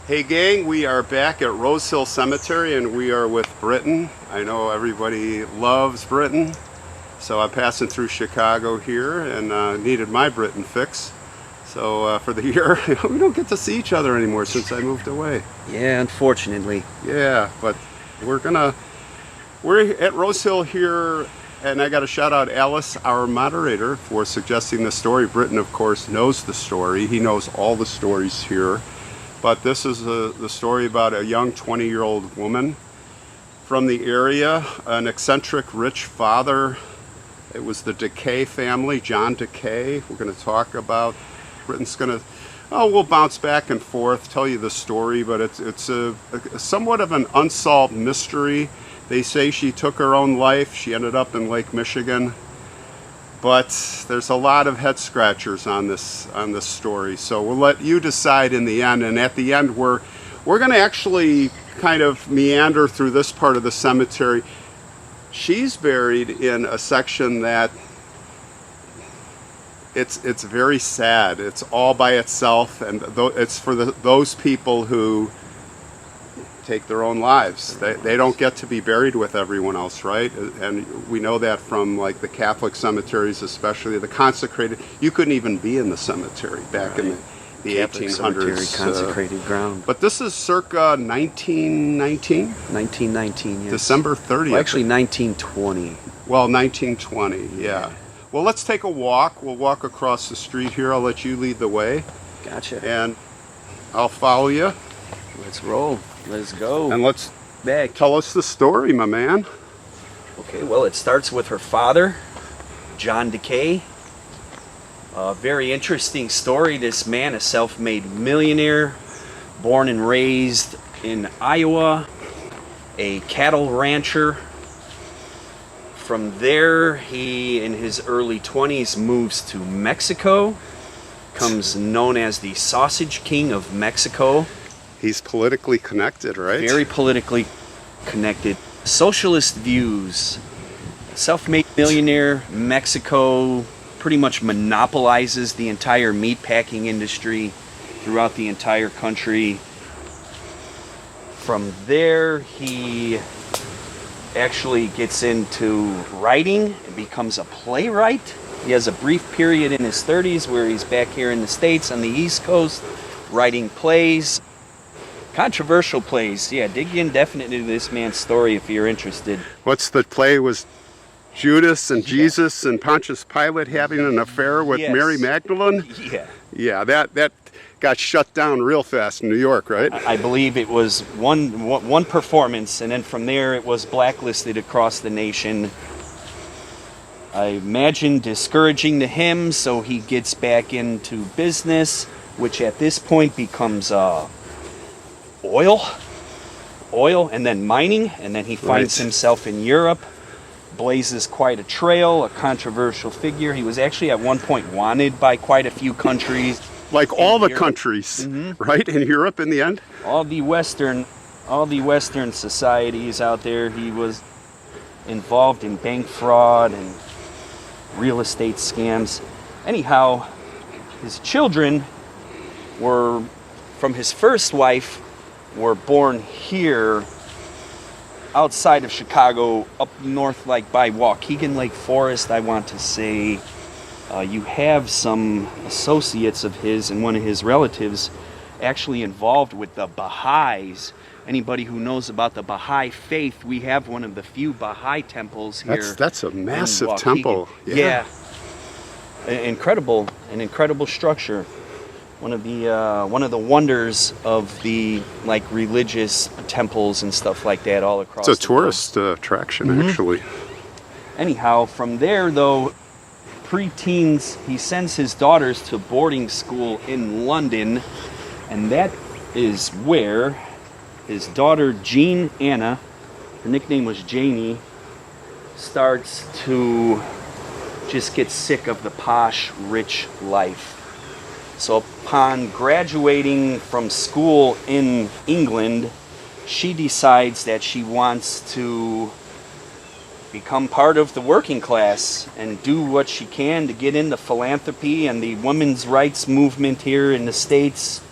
Hey gang, we are back at Rose Hill Cemetery and we are with Britain. I know everybody loves Britain, so I'm passing through Chicago here and needed my Britain fix. So for the year, we don't get to see each other anymore since I moved away. Yeah, unfortunately. Yeah, but we're at Rose Hill here, and I got to shout out Alice, our moderator, for suggesting the story. Britain, of course, knows the story. He knows all the stories here. But this is the story about a young 20-year-old woman from the area, an eccentric rich father. It was the DeKay family, John DeKay. We're going to talk about. Britain's going to, we'll bounce back and forth, tell you the story, but it's a somewhat of an unsolved mystery. They say she took her own life. She ended up in Lake Michigan. But there's a lot of head scratchers on this story, so we'll let you decide in the end. And at the end, we're going to actually kind of meander through this part of the cemetery. She's buried in a section that it's very sad. It's all by itself, and it's for those people who take their own lives. They don't get to be buried with everyone else, right? And we know that from like the Catholic cemeteries, especially the consecrated. You couldn't even be in the cemetery back in the Catholic 1800s. Cemetery, consecrated ground. But this is circa 1919? 1919, yes. December 30th. Well, actually 1920. Well, 1920, yeah. Well, let's take a walk. We'll walk across the street here. I'll let you lead the way. Gotcha. And I'll follow you. Let's roll. Let's go. And let's back. Tell us the story, my man. Okay, well, it starts with her father, John DeKay. A very interesting story. This man, a self-made millionaire, born and raised in Iowa, a cattle rancher. From there, he, in his early 20s, moves to Mexico, becomes known as the Sausage King of Mexico. He's politically connected, right? Very politically connected. Socialist views. Self-made millionaire. Mexico pretty much monopolizes the entire meatpacking industry throughout the entire country. From there, he actually gets into writing and becomes a playwright. He has a brief period in his 30s where he's back here in the States on the East Coast writing plays. Controversial plays. Yeah, dig in definitely to this man's story if you're interested. What's the play? Was Judas and Jesus and Pontius Pilate having an affair with Mary Magdalene? Yeah. Yeah, that got shut down real fast in New York, right? I believe it was one performance, and then from there it was blacklisted across the nation. I imagine discouraging to him, so he gets back into business, which at this point becomes oil, and then mining, and then he finds himself in Europe, blazes quite a trail, a controversial figure. He was actually at one point wanted by quite a few countries. Like all the countries, right? In Europe in the end? All the Western societies out there. He was involved in bank fraud and real estate scams. Anyhow, his children were from his first wife, were born here outside of Chicago, up north, like by Waukegan Lake Forest, I want to say. You have some associates of his and one of his relatives actually involved with the Baha'is. Anybody who knows about the Baha'i faith, we have one of the few Baha'i temples here. That's a massive temple. Yeah. An incredible structure. One of the wonders of the like religious temples and stuff like that all across. It's a tourist attraction, actually. Anyhow, from there though, pre-teens, he sends his daughters to boarding school in London, and that is where his daughter Jeanne Anna, her nickname was Janie, starts to just get sick of the posh, rich life. So upon graduating from school in England, she decides that she wants to become part of the working class and do what she can to get into philanthropy and the women's rights movement here in the States.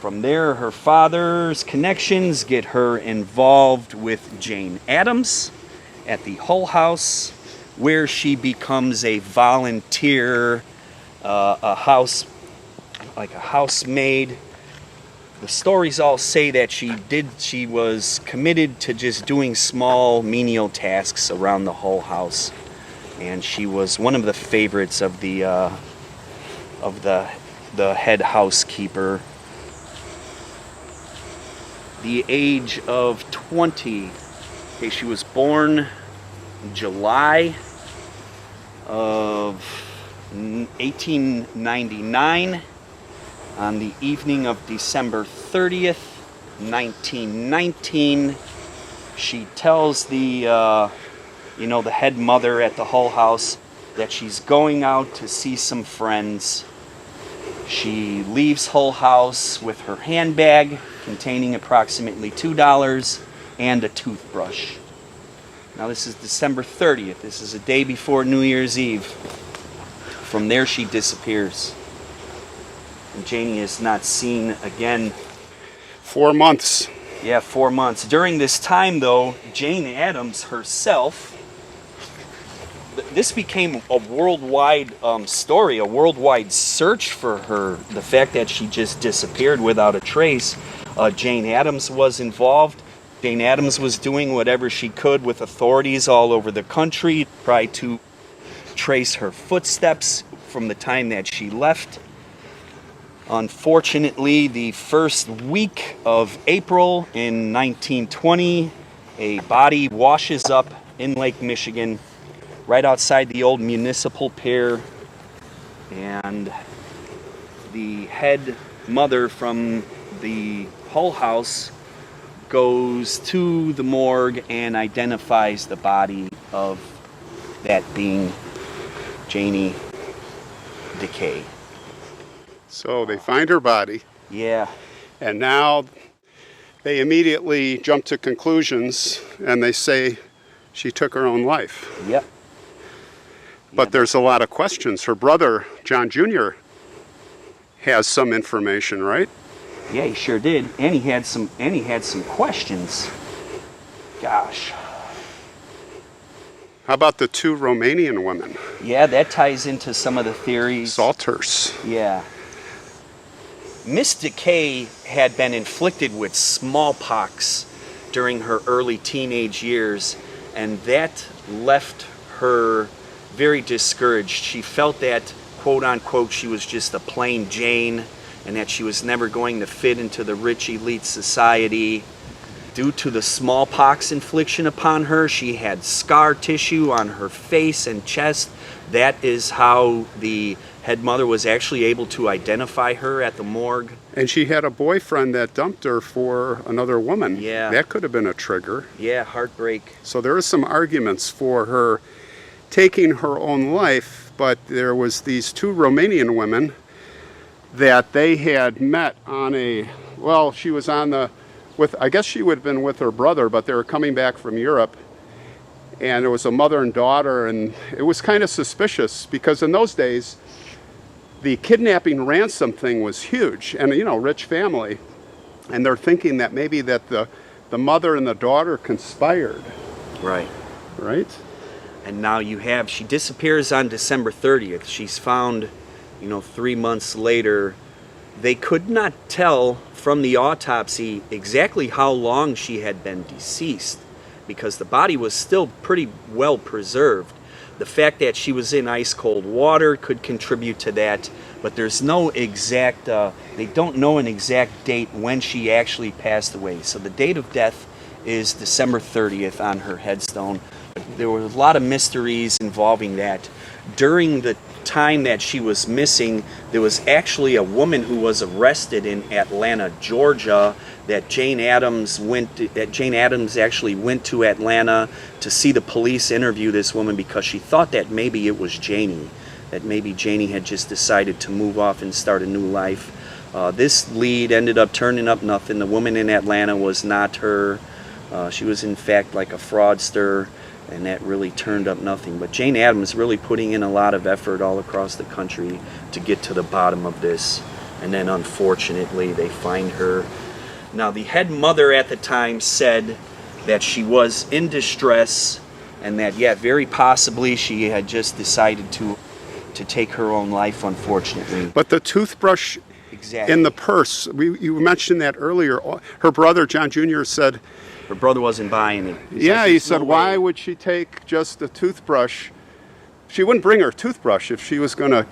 From there, her father's connections get her involved with Jane Addams at the Hull House, where she becomes a volunteer, a housemaid. The stories all say that she was committed to just doing small menial tasks around the Hull House, and she was one of the favorites of the head housekeeper. The age of 20. Okay, she was born in July of 1899. On the evening of December 30th, 1919, she tells the head mother at the Hull House that she's going out to see some friends. She leaves Hull House with her handbag containing approximately $2 and a toothbrush. Now this is December 30th. This is a day before New Year's Eve. From there she disappears. And Janie is not seen again. 4 months. Yeah, 4 months. During this time, though, Jane Addams herself, this became a worldwide story, a worldwide search for her. The fact that she just disappeared without a trace. Jane Addams was involved. Jane Addams was doing whatever she could with authorities all over the country, try to trace her footsteps from the time that she left. Unfortunately, the first week of April in 1920, a body washes up in Lake Michigan, right outside the old municipal pier, and the head mother from the Hull House goes to the morgue and identifies the body of that being Janie DeKay. So they find her body. Yeah. And now they immediately jump to conclusions and they say she took her own life. Yep. But there's a lot of questions. Her brother, John Jr., has some information, right? Yeah, he sure did. And he had some questions. Gosh. How about the 2 Romanian women? Yeah, that ties into some of the theories. Salters. Yeah. Miss DeKay had been inflicted with smallpox during her early teenage years, and that left her very discouraged. She felt that, quote unquote, she was just a plain Jane, and that she was never going to fit into the rich elite society. Due to the smallpox infliction upon her, she had scar tissue on her face and chest. That is how the head mother was actually able to identify her at the morgue. And she had a boyfriend that dumped her for another woman. Yeah. That could have been a trigger. Yeah, heartbreak. So there are some arguments for her taking her own life, but there was these 2 Romanian women that they had met on she was on I guess she would have been with her brother, but they were coming back from Europe. And it was a mother and daughter, and it was kind of suspicious because in those days, the kidnapping ransom thing was huge, and rich family. And they're thinking that maybe that the mother and the daughter conspired. Right. Right? And now she disappears on December 30th. She's found, 3 months later. They could not tell from the autopsy exactly how long she had been deceased, because the body was still pretty well preserved. The fact that she was in ice cold water could contribute to that, but there's no exact, they don't know an exact date when she actually passed away. So the date of death is December 30th on her headstone. There were a lot of mysteries involving that. During the time that she was missing, there was actually a woman who was arrested in Atlanta, Georgia, that Jane Addams actually went to Atlanta to see the police interview this woman because she thought that maybe it was Janie, that maybe Janie had just decided to move off and start a new life. This lead ended up turning up nothing. The woman in Atlanta was not her. She was in fact like a fraudster, and that really turned up nothing. But Jane Addams really putting in a lot of effort all across the country to get to the bottom of this. and then unfortunately they find her. Now, the head mother at the time said that she was in distress, and that, yeah, very possibly she had just decided to take her own life, unfortunately. But the toothbrush Exactly. in the purse, you mentioned that earlier. Her brother, John Jr., said, Her brother wasn't buying it. yeah, he said, why would she take just a toothbrush? She wouldn't bring her toothbrush if she was going to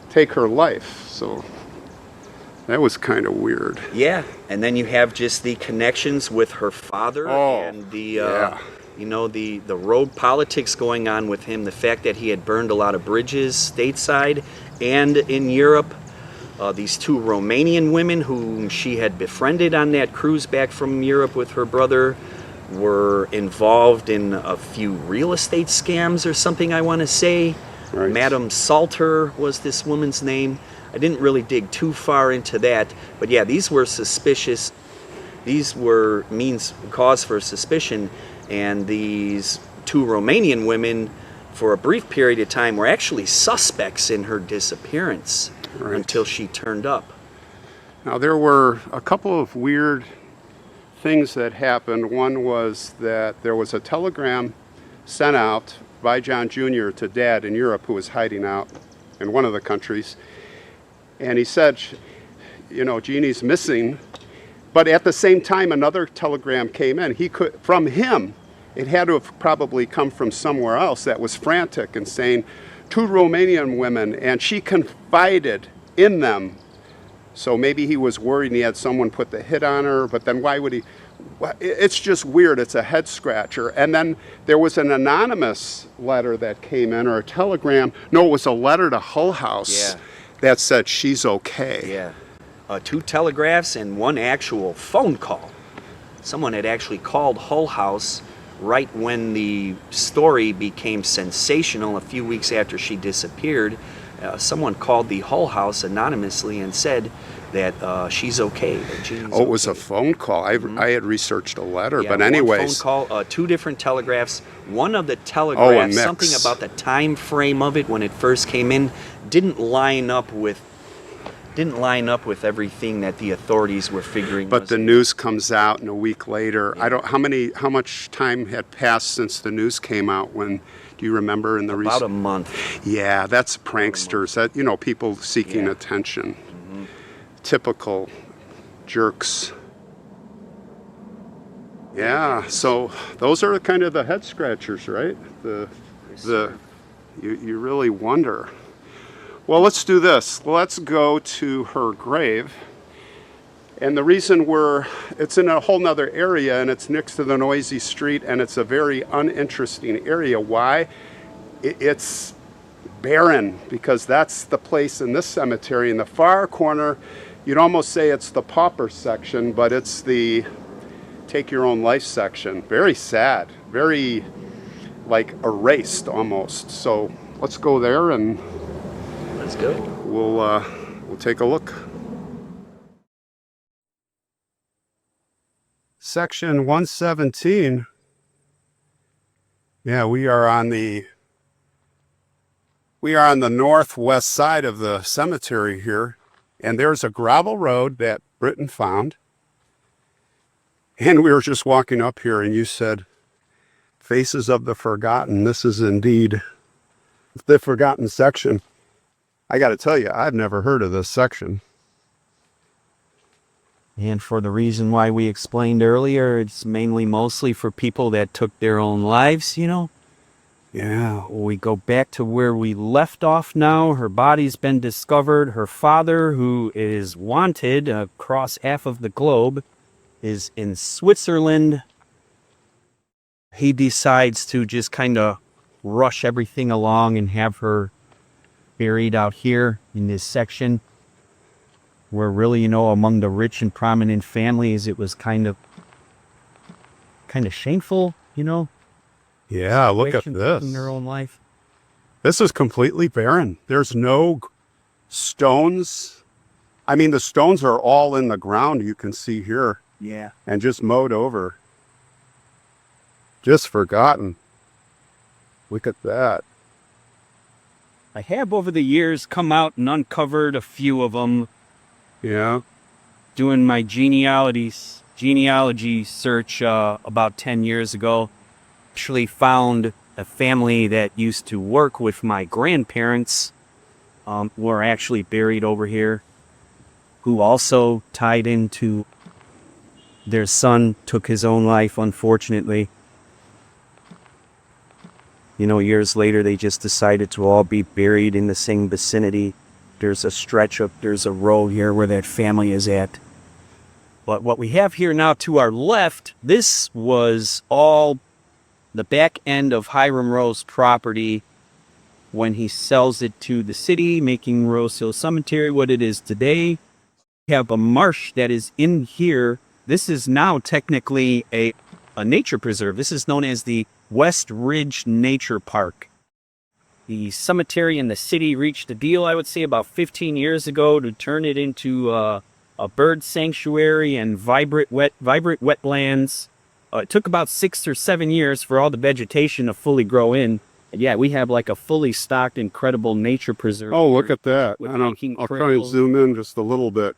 take her life. So that was kind of weird. Yeah, and then you have just the connections with her father and the the road politics going on with him, the fact that he had burned a lot of bridges stateside and in Europe. These two Romanian women whom she had befriended on that cruise back from Europe with her brother were involved in a few real estate scams or something, I want to say. Right. Madame Salter was this woman's name. I didn't really dig too far into that, but yeah, these were suspicious. These were cause for suspicion, and these two Romanian women, for a brief period of time, were actually suspects in her disappearance. Right. Until she turned up. Now, there were a couple of weird things that happened. One was that there was a telegram sent out by John Jr. to Dad in Europe, who was hiding out in one of the countries. And he said, Jeannie's missing. But at the same time, another telegram came in. From him, it had to have probably come from somewhere else that was frantic and saying, two Romanian women, and she confided in them. So maybe he was worried and he had someone put the hit on her, but then why would he? It's just weird. It's a head scratcher. And then there was an anonymous letter that came in, or a telegram. No, it was a letter to Hull House that said she's okay. Yeah. Two telegraphs and one actual phone call. Someone had actually called Hull House right when the story became sensational a few weeks after she disappeared. Someone called the Hull House anonymously and said that she's okay. That it was a phone call. I had researched a letter, but One anyways. phone call, two different telegraphs. One of the telegraphs, something mix. about the time frame of it when it first came in, didn't line up with everything that the authorities were figuring. But the news comes out, and a week later, how much time had passed since the news came out? When do you remember in the about a month? Yeah, that's pranksters. That people seeking attention. Mm-hmm. Typical jerks. Yeah. So those are kind of the head scratchers, right? You really wonder. Well, let's do this. Let's go to her grave. And the reason it's in a whole nother area, and it's next to the noisy street, and it's a very uninteresting area. Why? It's barren, because that's the place in this cemetery. In the far corner, you'd almost say it's the pauper section, but it's the take your own life section. Very sad, very erased almost. So let's go there and let's go. We'll take a look. Section 117. Yeah, we are on the northwest side of the cemetery here, and there's a gravel road that Britton found. And we were just walking up here, and you said, Faces of the Forgotten. This is indeed the forgotten section. I got to tell you, I've never heard of this section. And for the reason why we explained earlier, it's mostly for people that took their own lives, Yeah. We go back to where we left off now. Her body's been discovered. Her father, who is wanted across half of the globe, is in Switzerland. He decides to just kind of rush everything along and have her buried out here in this section where really, among the rich and prominent families, it was kind of shameful, Yeah, look at this. In their own life. This is completely barren. There's no stones. I mean, the stones are all in the ground, you can see here. Yeah. And just mowed over. Just forgotten. Look at that. I have over the years come out and uncovered a few of them. Yeah. Doing my genealogy search about 10 years ago. Actually found a family that used to work with my grandparents, who are actually buried over here, who also tied into their son took his own life, unfortunately. You know, years later, they just decided to all be buried in the same vicinity. There's a row here where that family is at. But what we have here now to our left, this was all the back end of Hiram Rowe's property when he sells it to the city, making Rose Hill Cemetery what it is today. We have a marsh that is in here. This is now technically a nature preserve. This is known as the West Ridge Nature Park. The cemetery and the city reached a deal, I would say, about 15 years ago to turn it into a bird sanctuary and vibrant wetlands. It took about 6 or 7 years for all the vegetation to fully grow in. And yeah, we have like a fully stocked, incredible nature preserve. Oh, look at that. I'll try and zoom in just a little bit.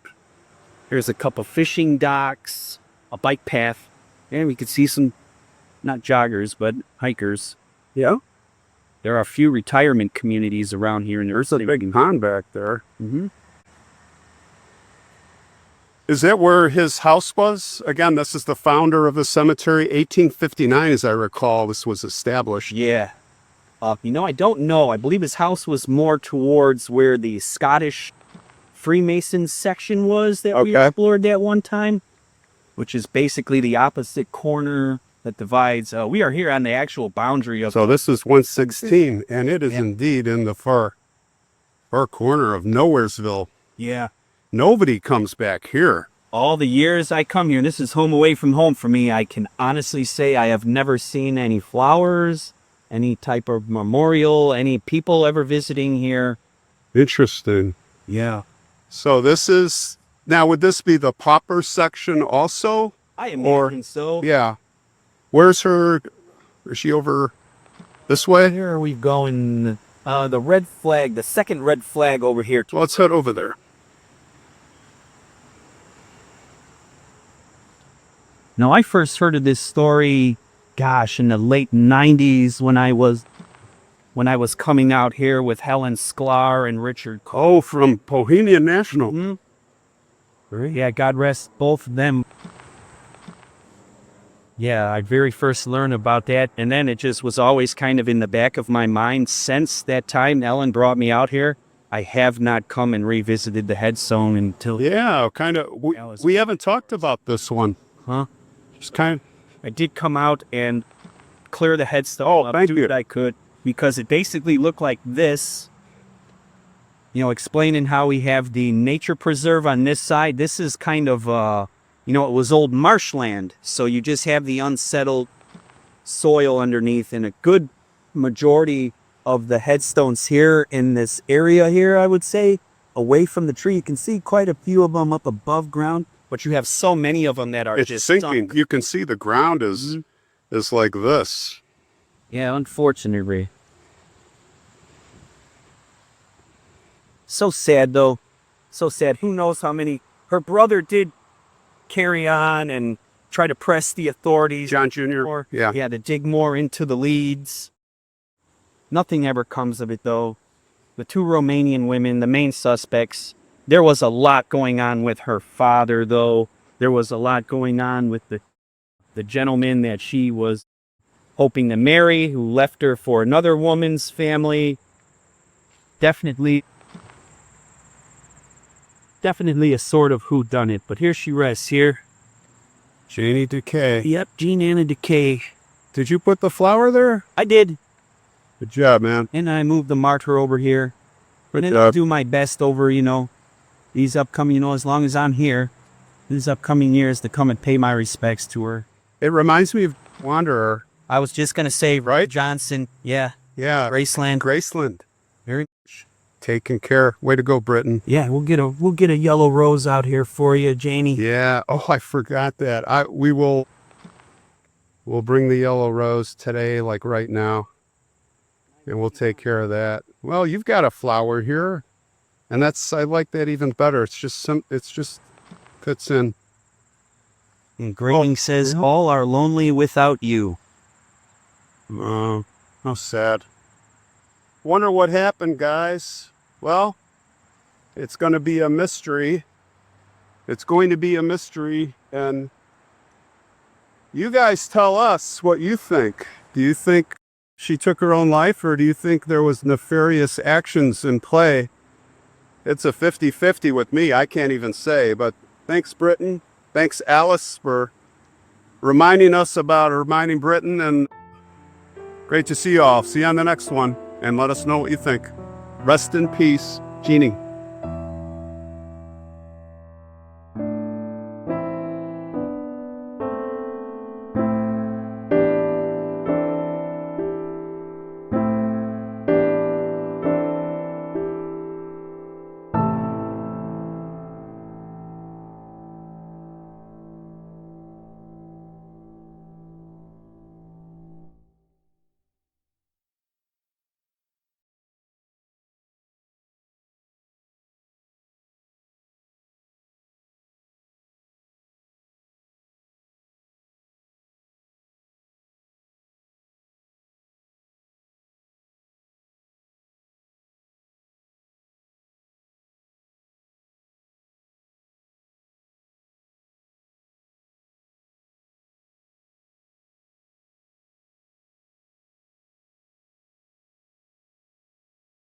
There's a couple fishing docks, a bike path, and we could see some, not joggers, but hikers. Yeah. There are a few retirement communities around here. There's a big pond back there. Mm-hmm. Is that where his house was? Again, this is the founder of the cemetery. 1859, as I recall, this was established. Yeah. I don't know. I believe his house was more towards where the Scottish Freemasons section was that we explored that one time, which is basically the opposite corner that divides. We are here on the actual boundary of... So this is 116, and it is indeed in the far corner of Nowheresville. Yeah. Nobody comes back here. All the years I come here, this is home away from home for me. I can honestly say I have never seen any flowers, any type of memorial, any people ever visiting here. Interesting. Yeah. So this is, now would this be the pauper section also? I imagine so. Yeah. Where's her, is she over this way? Where are we going? The red flag, the second red flag over here. Well, let's head over there. Now, I first heard of this story, gosh, in the late 90s when I was coming out here with Helen Sklar and Richard Cole. Oh, from Bohemian National. Mm-hmm. Yeah, God rest both of them. Yeah, I very first learned about that, and then it just was always kind of in the back of my mind since that time Ellen brought me out here. I have not come and revisited the headstone until... Yeah, kind of. We haven't talked about this one. Huh? Just kind of... I did come out and clear the headstone up, do what I could, because it basically looked like this. You know, explaining how we have the nature preserve on this side. This is kind of, it was old marshland, so you just have the unsettled soil underneath, and a good majority of the headstones here in this area here, I would say, away from the tree. You can see quite a few of them up above ground, but you have so many of them that are just sinking. sunk. You can see the ground is like this. Yeah, unfortunately. So sad, though. So sad. Who knows how many... Her brother did carry on and try to press the authorities. John Jr.? Yeah, to dig more into the leads. Nothing ever comes of it, though. The two Romanian women, the main suspects, there was a lot going on with her father, though. There was a lot going on with the gentleman that she was hoping to marry, who left her for another woman's family. Definitely a sort of whodunit, but here she rests here. Jeanne DeKay. Yep, Jeanne DeKay. Did you put the flower there? I did. Good job, man. And I moved the martyr over here. Good and job. I'll do my best over, these upcoming, as long as I'm here, these upcoming years to come and pay my respects to her. It reminds me of Wanderer. I was just going to say, right? Johnson. Yeah. Yeah. Graceland. Graceland. Very much. Taking care. Way to go, Britain. Yeah, we'll get a yellow rose out here for you, Janie. Yeah. Oh, I forgot that. We'll bring the yellow rose today, like right now. And we'll take care of that. Well, you've got a flower here. And I like that even better. It's just fits in. Engraving says, all are lonely without you. Oh, how sad. Wonder what happened, guys. Well, it's going to be a mystery. It's going to be a mystery, and you guys tell us what you think. Do you think she took her own life, or do you think there was nefarious actions in play? It's a 50-50 with me. I can't even say, but thanks, Britain. Thanks, Alice, for reminding Britain, and great to see you all. See you on the next one, and let us know what you think. Rest in peace, Jeanne.